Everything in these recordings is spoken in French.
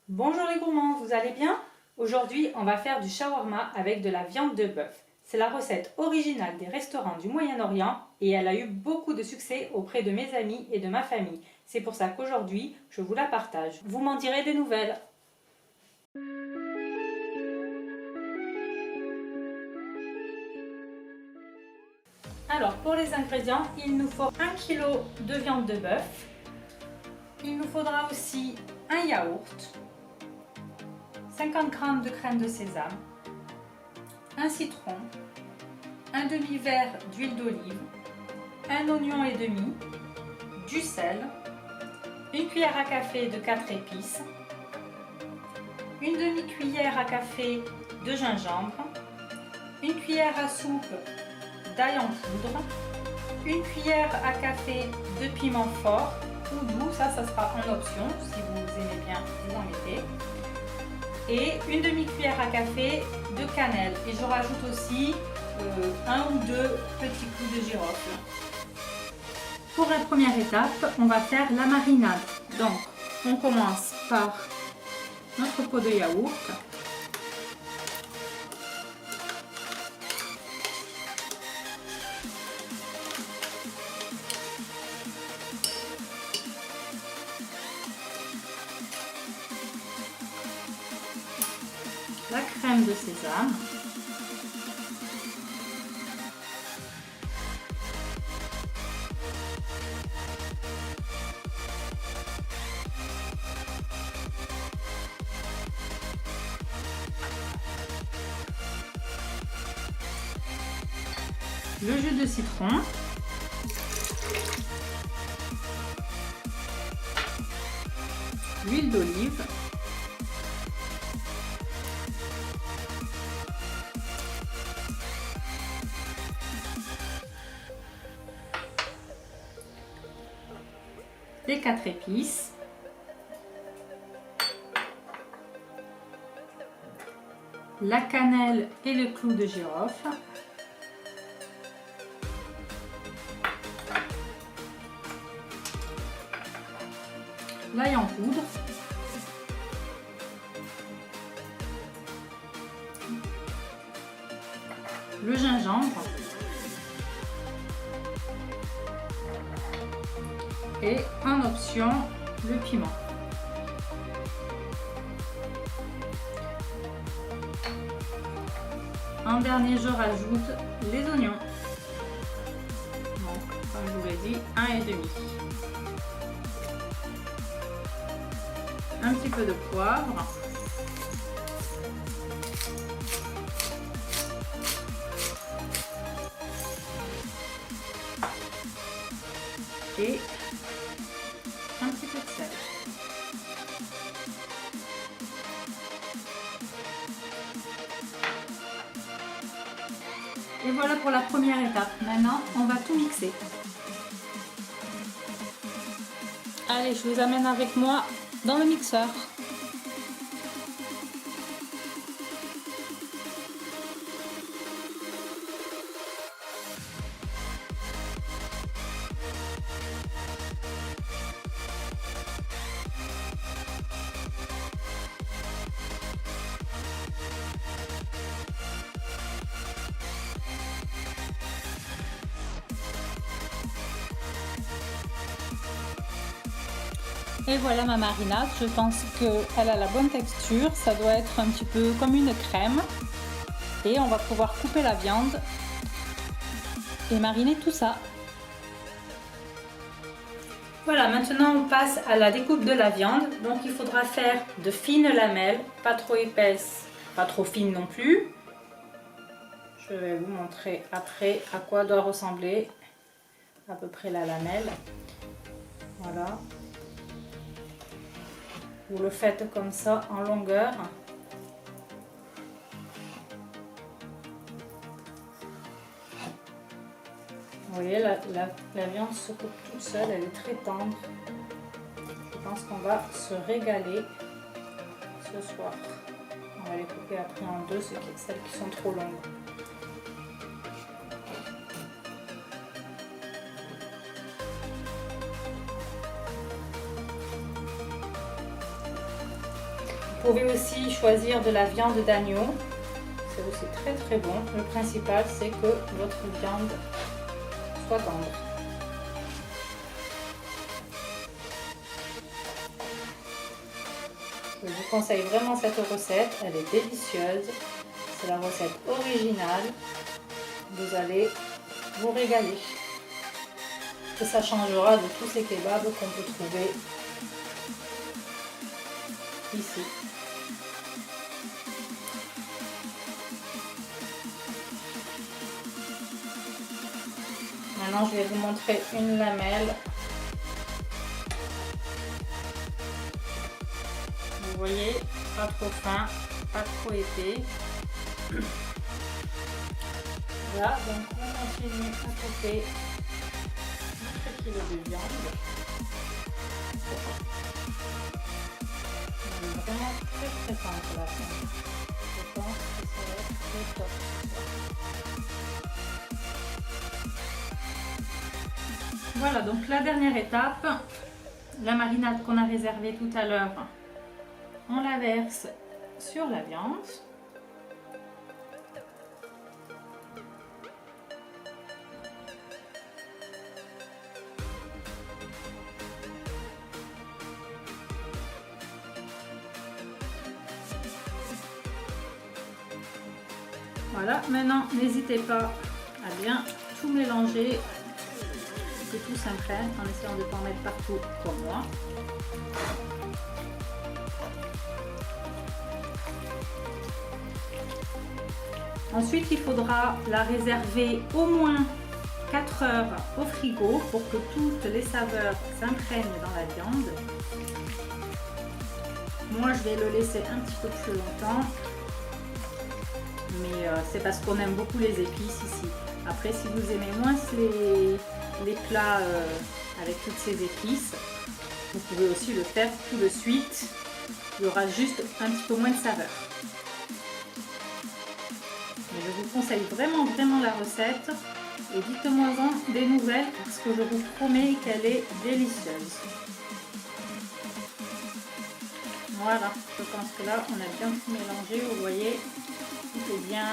Bonjour les gourmands, vous allez bien? Aujourd'hui, on va faire du shawarma avec de la viande de bœuf. C'est la recette originale des restaurants du Moyen-Orient et elle a eu beaucoup de succès auprès de mes amis et de ma famille. C'est pour ça qu'aujourd'hui, je vous la partage. Vous m'en direz des nouvelles. Alors, pour les ingrédients, il nous faut 1 kg de viande de bœuf. Il nous faudra aussi un yaourt, 50 g de crème de sésame, un citron, un demi-verre d'huile d'olive, un oignon et demi, du sel, une cuillère à café de 4 épices, une demi-cuillère à café de gingembre, une cuillère à soupe d'ail en poudre, une cuillère à café de piment fort ou doux, ça sera en option, si vous aimez bien, vous en mettez, et une demi-cuillère à café de cannelle. Et je rajoute aussi un ou deux petits clous de girofle. Pour la première étape, on va faire la marinade. Donc, on commence par notre pot de yaourt. La crème de sésame. Le jus de citron. L'huile d'olive. Les 4 épices, la cannelle et le clou de girofle, l'ail en poudre, le gingembre et en option le piment. En dernier, je rajoute les oignons. Donc, comme je vous l'ai dit, 1,5. Un petit peu de poivre. Et un petit peu de sel. Et voilà pour la première étape. Maintenant, on va tout mixer. Allez, je vous amène avec moi dans le mixeur. Et voilà ma marinade, je pense qu'elle a la bonne texture, ça doit être un petit peu comme une crème. Et on va pouvoir couper la viande et mariner tout ça. Voilà, maintenant on passe à la découpe de la viande. Donc il faudra faire de fines lamelles, pas trop épaisses, pas trop fines non plus. Je vais vous montrer après à quoi doit ressembler à peu près la lamelle. Voilà. Vous le faites comme ça en longueur. Vous voyez, la viande se coupe toute seule, elle est très tendre. Je pense qu'on va se régaler ce soir. On va les couper après en deux, celles qui sont trop longues. pouvez aussi choisir de la viande d'agneau. C'est aussi très très bon. Le principal, c'est que votre viande soit tendre. Je vous conseille vraiment cette recette. Elle est délicieuse. C'est la recette originale. Vous allez vous régaler. Et ça changera de tous ces kebabs qu'on peut trouver ici. Maintenant, je vais vous montrer une lamelle. Vous voyez, pas trop fin, pas trop épais. Voilà, donc on continue à couper notre kilo de viande. Elle est vraiment très simple la viande. Je pense que ça va être très top. Voilà, donc la dernière étape, la marinade qu'on a réservée tout à l'heure, on la verse sur la viande. Voilà, maintenant n'hésitez pas à bien tout mélanger, que tout s'imprègne en essayant de ne pas en mettre partout comme moi. Ensuite, il faudra la réserver au moins 4 heures au frigo pour que toutes les saveurs s'imprègnent dans la viande. Moi, je vais le laisser un petit peu plus longtemps. Mais c'est parce qu'on aime beaucoup les épices ici. Après, si vous aimez moins les plats avec toutes ces épices, vous pouvez aussi le faire tout de suite. Il y aura juste un petit peu moins de saveur. Mais je vous conseille vraiment la recette. Et dites-moi-en des nouvelles parce que je vous promets qu'elle est délicieuse. Voilà, je pense que là, on a bien tout mélangé, vous voyez. Tout est bien.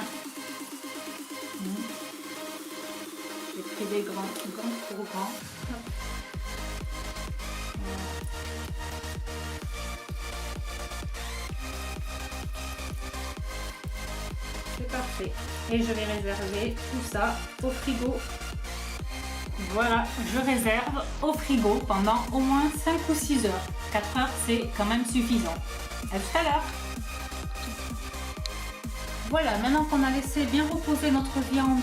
J'ai pris des grands pour grands. C'est parfait. Et je vais réserver tout ça au frigo. Voilà, je réserve au frigo pendant au moins 5 ou 6 heures. 4 heures, c'est quand même suffisant. À tout à l'heure. Voilà, maintenant qu'on a laissé bien reposer notre viande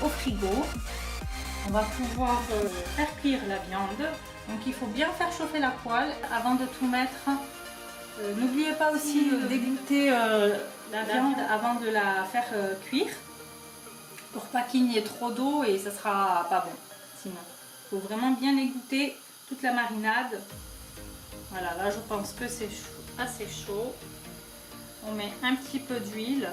au frigo, on va pouvoir faire cuire la viande. Donc il faut bien faire chauffer la poêle avant de tout mettre. N'oubliez pas aussi d'égoutter la viande avant de la faire cuire pour pas qu'il n'y ait trop d'eau et ça sera pas bon sinon. Il faut vraiment bien égoutter toute la marinade. Voilà, là je pense que c'est assez chaud. On met un petit peu d'huile.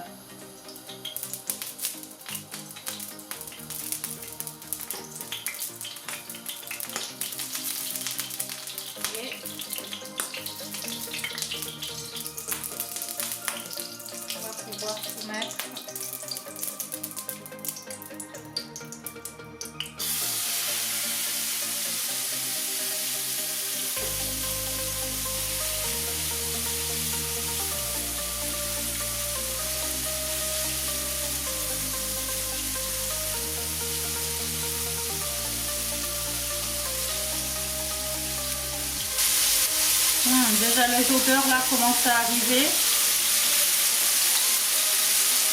Et on va pouvoir tout mettre. Déjà les odeurs là commencent à arriver.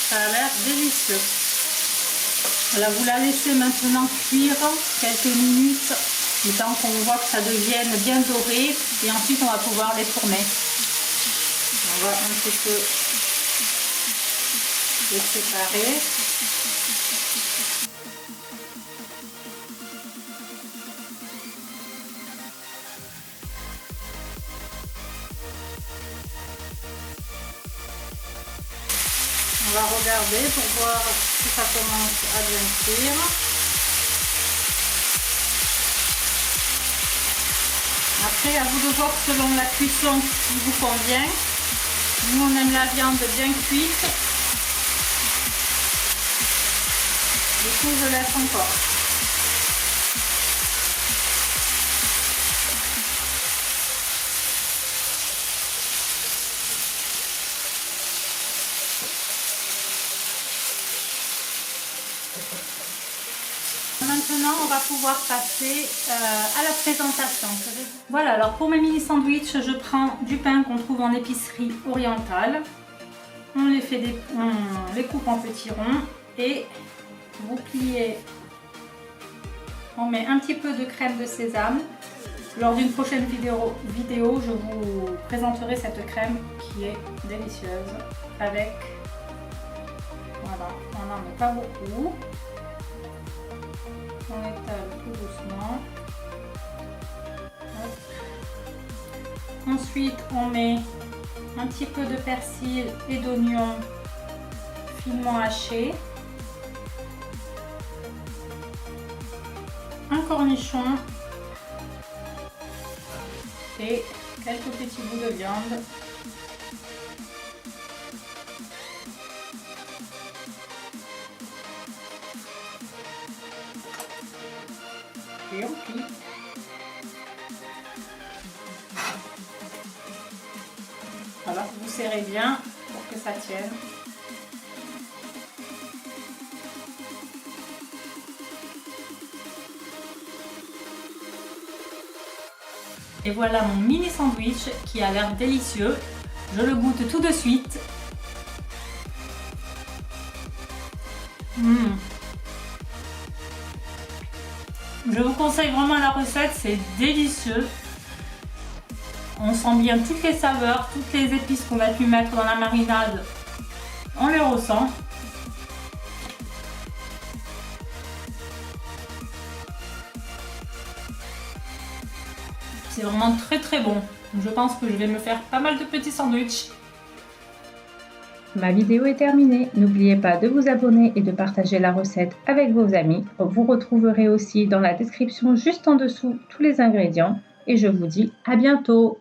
Ça a l'air délicieux. Voilà, vous la laissez maintenant cuire quelques minutes, le temps qu'on voit que ça devienne bien doré et ensuite on va pouvoir les tourner. On va un petit peu les séparer. On va regarder pour voir si ça commence à bien cuire. Après, à vous de voir selon la cuisson qui vous convient. Nous on aime la viande bien cuite. Du coup je laisse encore. Maintenant, on va pouvoir passer à la présentation. Voilà, alors pour mes mini sandwichs, je prends du pain qu'on trouve en épicerie orientale. On les coupe en petits ronds et vous pliez. On met un petit peu de crème de sésame. Lors d'une prochaine vidéo, je vous présenterai cette crème qui est délicieuse avec. Voilà, on n'en met pas beaucoup. On étale tout doucement. Hop. Ensuite, on met un petit peu de persil et d'oignon finement haché. Un cornichon et quelques petits bouts de viande. Et on plie. Voilà, vous serrez bien pour que ça tienne. Et voilà mon mini sandwich qui a l'air délicieux. Je le goûte tout de suite. Je vous conseille vraiment la recette, c'est délicieux. On sent bien toutes les saveurs, toutes les épices qu'on va pu mettre dans la marinade. On les ressent. C'est vraiment très très bon. Je pense que je vais me faire pas mal de petits sandwichs. Ma vidéo est terminée. N'oubliez pas de vous abonner et de partager la recette avec vos amis. Vous retrouverez aussi dans la description juste en dessous tous les ingrédients. Et je vous dis à bientôt.